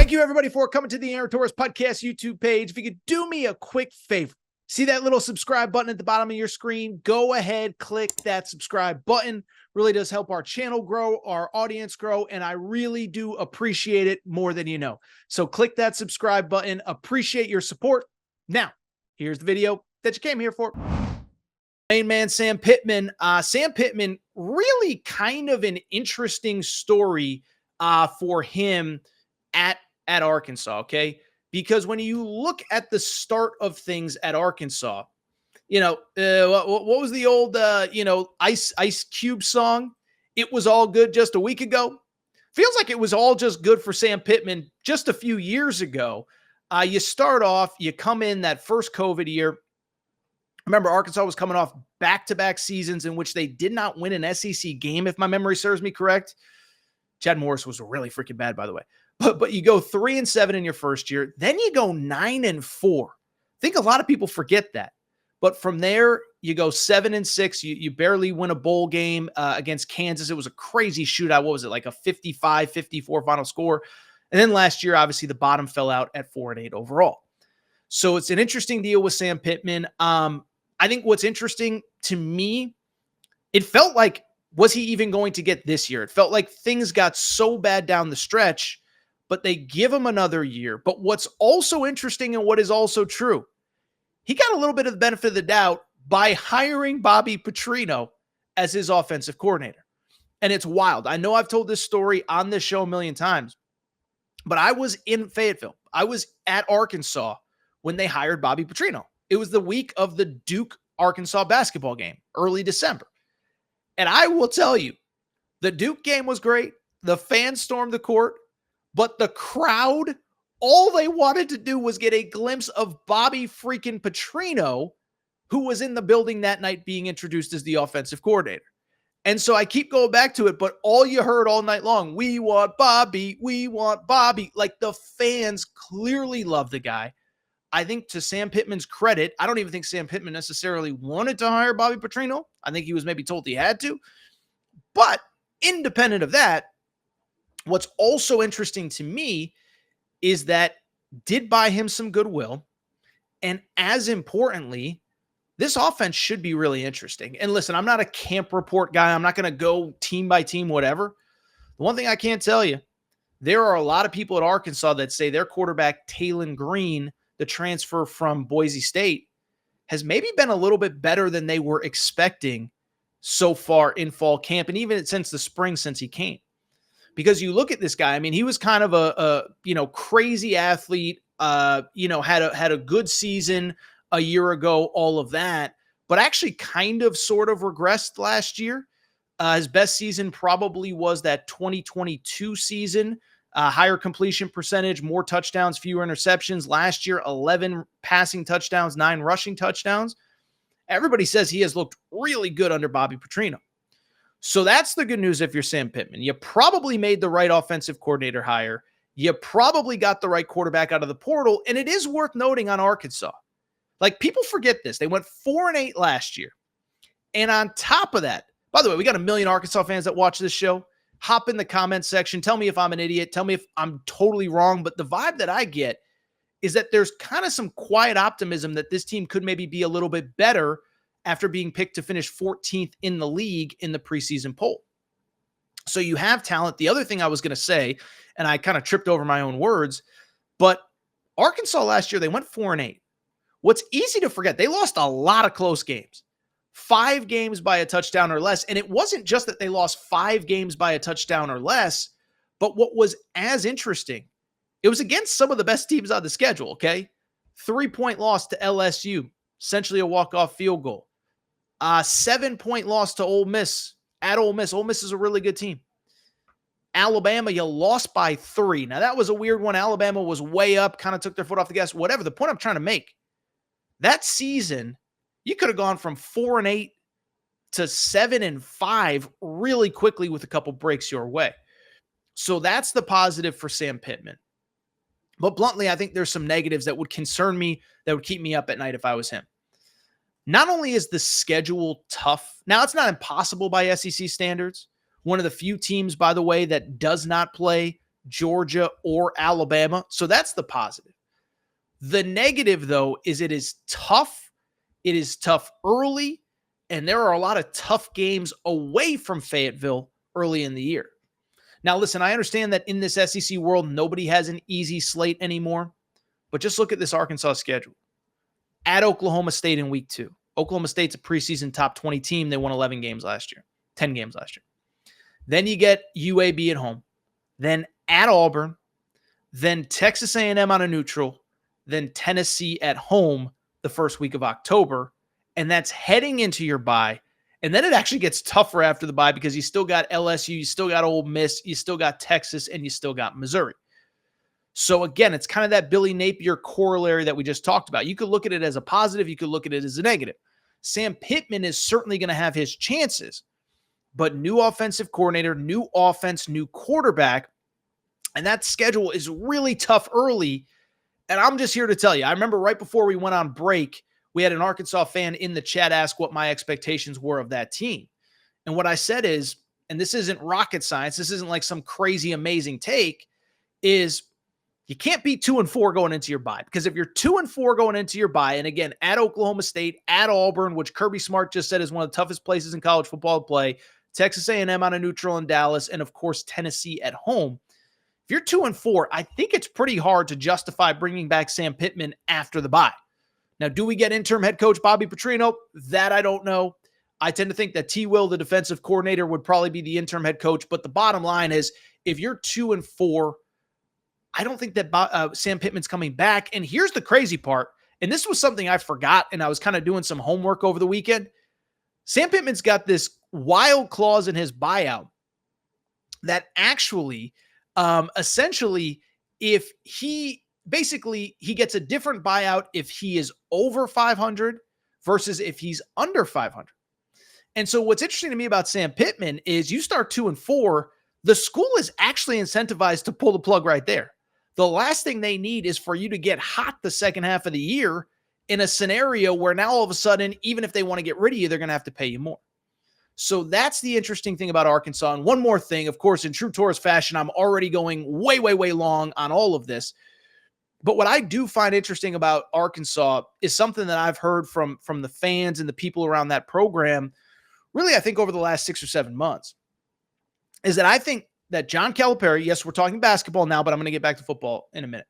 Thank you, everybody, for coming to the Aaron Torres Podcast YouTube page. If you could do me a quick favor, see that little subscribe button at the bottom of your screen? Go ahead, click that subscribe button. Really does help our channel grow, our audience grow, and I really do appreciate it more than you know. So click that subscribe button. Appreciate your support. Now, here's the video that you came here for. Main man, Sam Pittman. Sam Pittman, really kind of an interesting story for him at Arkansas, okay? Because when you look at the start of things at Arkansas, what was the old, Ice Cube song? It was all good just a week ago. Feels like it was all just good for Sam Pittman just a few years ago. You start off, you come in that first COVID year. Remember, Arkansas was coming off back-to-back seasons in which they did not win an SEC game, if my memory serves me correct. Chad Morris was really freaking bad, by the way. But you go 3-7 in your first year. Then you go 9-4. I think a lot of people forget that. But from there, you go 7-6. You barely win a bowl game against Kansas. It was a crazy shootout. What was it, like a 55-54 final score? And then last year, obviously, the bottom fell out at 4-8 overall. So it's an interesting deal with Sam Pittman. I think what's interesting to me, it felt like, was he even going to get this year? It felt like things got so bad down the stretch, but they give him another year. But what's also interesting and what is also true, he got a little bit of the benefit of the doubt by hiring Bobby Petrino as his offensive coordinator. And it's wild. I know I've told this story on this show a million times, but I was in Fayetteville. I was at Arkansas when they hired Bobby Petrino. It was the week of the Duke-Arkansas basketball game, early December. And I will tell you, the Duke game was great. The fans stormed the court. But the crowd, all they wanted to do was get a glimpse of Bobby freaking Petrino, who was in the building that night being introduced as the offensive coordinator. And so I keep going back to it, but all you heard all night long, we want Bobby, we want Bobby. Like, the fans clearly love the guy. I think, to Sam Pittman's credit, I don't even think Sam Pittman necessarily wanted to hire Bobby Petrino. I think he was maybe told he had to. But independent of that, what's also interesting to me is that did buy him some goodwill. And as importantly, this offense should be really interesting. And listen, I'm not a camp report guy. I'm not going to go team by team, whatever. The one thing I can't tell you, there are a lot of people at Arkansas that say their quarterback, Talon Green, the transfer from Boise State, has maybe been a little bit better than they were expecting so far in fall camp, and even since the spring since he came. Because you look at this guy, I mean, he was kind of a crazy athlete, had a good season a year ago, all of that, but actually kind of sort of regressed last year. His best season probably was that 2022 season. Higher completion percentage, more touchdowns, fewer interceptions. Last year, 11 passing touchdowns, 9 rushing touchdowns. Everybody says he has looked really good under Bobby Petrino. So that's the good news if you're Sam Pittman. You probably made the right offensive coordinator hire. You probably got the right quarterback out of the portal. And it is worth noting on Arkansas, like, people forget this. They went 4-8 last year. And on top of that, by the way, we got 1 million Arkansas fans that watch this show. Hop in the comment section. Tell me if I'm an idiot. Tell me if I'm totally wrong. But the vibe that I get is that there's kind of some quiet optimism that this team could maybe be a little bit better after being picked to finish 14th in the league in the preseason poll. So you have talent. The other thing I was going to say, and I kind of tripped over my own words, but Arkansas last year, they went 4-8. What's easy to forget, they lost a lot of close games. 5 games by a touchdown or less. And it wasn't just that they lost 5 games by a touchdown or less, but what was as interesting, it was against some of the best teams on the schedule, okay? 3-point loss to LSU, essentially a walk-off field goal. 7-point loss to Ole Miss, at Ole Miss. Ole Miss is a really good team. Alabama, you lost by 3. Now, that was a weird one. Alabama was way up, kind of took their foot off the gas, whatever. The point I'm trying to make, that season, you could have gone from 4-8 to 7-5 really quickly with a couple breaks your way. So that's the positive for Sam Pittman. But bluntly, I think there's some negatives that would concern me, that would keep me up at night if I was him. Not only is the schedule tough, now it's not impossible by SEC standards. One of the few teams, by the way, that does not play Georgia, or Alabama. So that's the positive. The negative, though, is it is tough. It is tough early, and there are a lot of tough games away from Fayetteville early in the year. Now, listen, I understand that in this SEC world, nobody has an easy slate anymore, but just look at this Arkansas schedule. At Oklahoma State in week 2. Oklahoma State's a preseason top 20 team. They won 11 games last year, 10 games last year. Then you get UAB at home, then at Auburn, then Texas A&M on a neutral, then Tennessee at home the first week of October, and that's heading into your bye. And then it actually gets tougher after the bye because you still got LSU, you still got Ole Miss, you still got Texas, and you still got Missouri. So again, it's kind of that Billy Napier corollary that we just talked about. You could look at it as a positive, you could look at it as a negative. Sam Pittman is certainly going to have his chances, but new offensive coordinator, new offense, new quarterback, and that schedule is really tough early. And I'm just here to tell you, I remember right before we went on break, we had an Arkansas fan in the chat ask what my expectations were of that team. And what I said is, and this isn't rocket science, this isn't like some crazy amazing take, is you can't be 2-4 going into your bye. Because if you're 2-4 going into your bye, and again, at Oklahoma State, at Auburn, which Kirby Smart just said is one of the toughest places in college football to play, Texas A&M on a neutral in Dallas, and of course, Tennessee at home. If you're 2-4, I think it's pretty hard to justify bringing back Sam Pittman after the bye. Now, do we get interim head coach Bobby Petrino? That I don't know. I tend to think that T. Will, the defensive coordinator, would probably be the interim head coach. But the bottom line is, if you're 2-4, I don't think that Sam Pittman's coming back. And here's the crazy part. And this was something I forgot, and I was kind of doing some homework over the weekend. Sam Pittman's got this wild clause in his buyout that actually, essentially, if he gets a different buyout if he is over 500 versus if he's under 500. And so what's interesting to me about Sam Pittman is you start 2-4, the school is actually incentivized to pull the plug right there. The last thing they need is for you to get hot the second half of the year in a scenario where now all of a sudden, even if they want to get rid of you, they're going to have to pay you more. So that's the interesting thing about Arkansas. And one more thing, of course, in true Taurus fashion, I'm already going way, way, way long on all of this. But what I do find interesting about Arkansas is something that I've heard from the fans and the people around that program, really, I think over the last 6 or 7 months, is that I think that John Calipari, yes, we're talking basketball now, but I'm going to get back to football in a minute.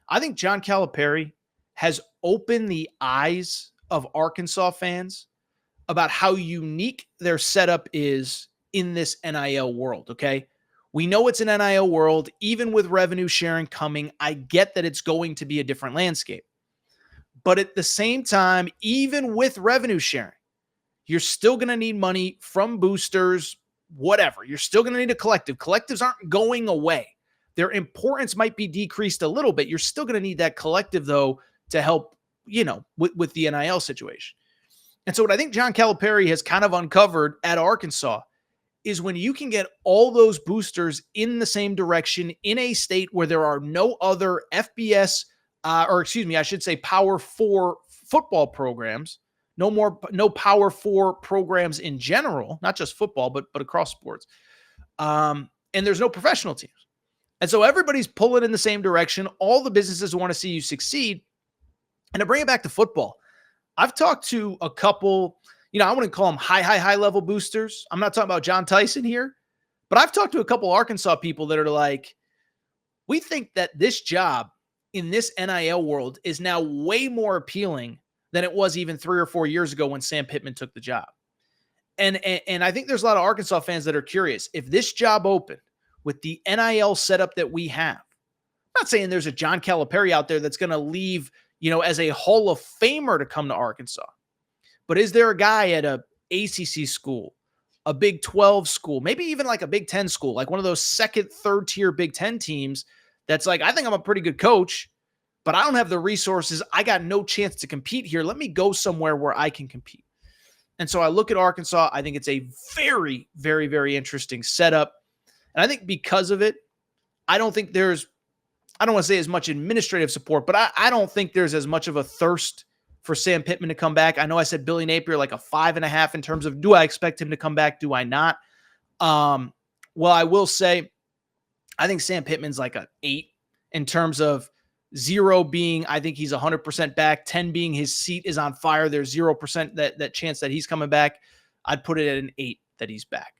I think John Calipari has opened the eyes of Arkansas fans about how unique their setup is in this NIL world, okay? We know it's an NIL world. Even with revenue sharing coming, I get that it's going to be a different landscape. But at the same time, even with revenue sharing, you're still going to need money from boosters, whatever. You're still going to need a collective. Collectives aren't going away. Their importance might be decreased a little bit. You're still going to need that collective, though, to help, with the NIL situation. And so what I think John Calipari has kind of uncovered at Arkansas is when you can get all those boosters in the same direction in a state where there are no other FBS, Power 4 football programs, no Power 4 programs in general, not just football, but across sports. And there's no professional teams. And so everybody's pulling in the same direction. All the businesses want to see you succeed. And to bring it back to football, I've talked to a couple, I wouldn't call them high level boosters. I'm not talking about John Tyson here, but I've talked to a couple Arkansas people that are like, we think that this job in this NIL world is now way more appealing than it was even 3 or 4 years ago when Sam Pittman took the job. And I think there's a lot of Arkansas fans that are curious. If this job opened with the NIL setup that we have, I'm not saying there's a John Calipari out there that's going to leave, as a Hall of Famer to come to Arkansas. But is there a guy at a ACC school, a Big 12 school, maybe even like a Big 10 school, like one of those second, third tier Big 10 teams that's like, I think I'm a pretty good coach, but I don't have the resources. I got no chance to compete here. Let me go somewhere where I can compete. And so I look at Arkansas. I think it's a very, very, very interesting setup. And I think because of it, I don't want to say as much administrative support, but I don't think there's as much of a thirst for Sam Pittman to come back. I know I said Billy Napier like a 5.5 in terms of, do I expect him to come back? Do I not? Well, I will say I think Sam Pittman's like a 8 in terms of 0 being, I think he's 100% back, 10 being his seat is on fire. There's 0% that chance that he's coming back. I'd put it at an 8 that he's back.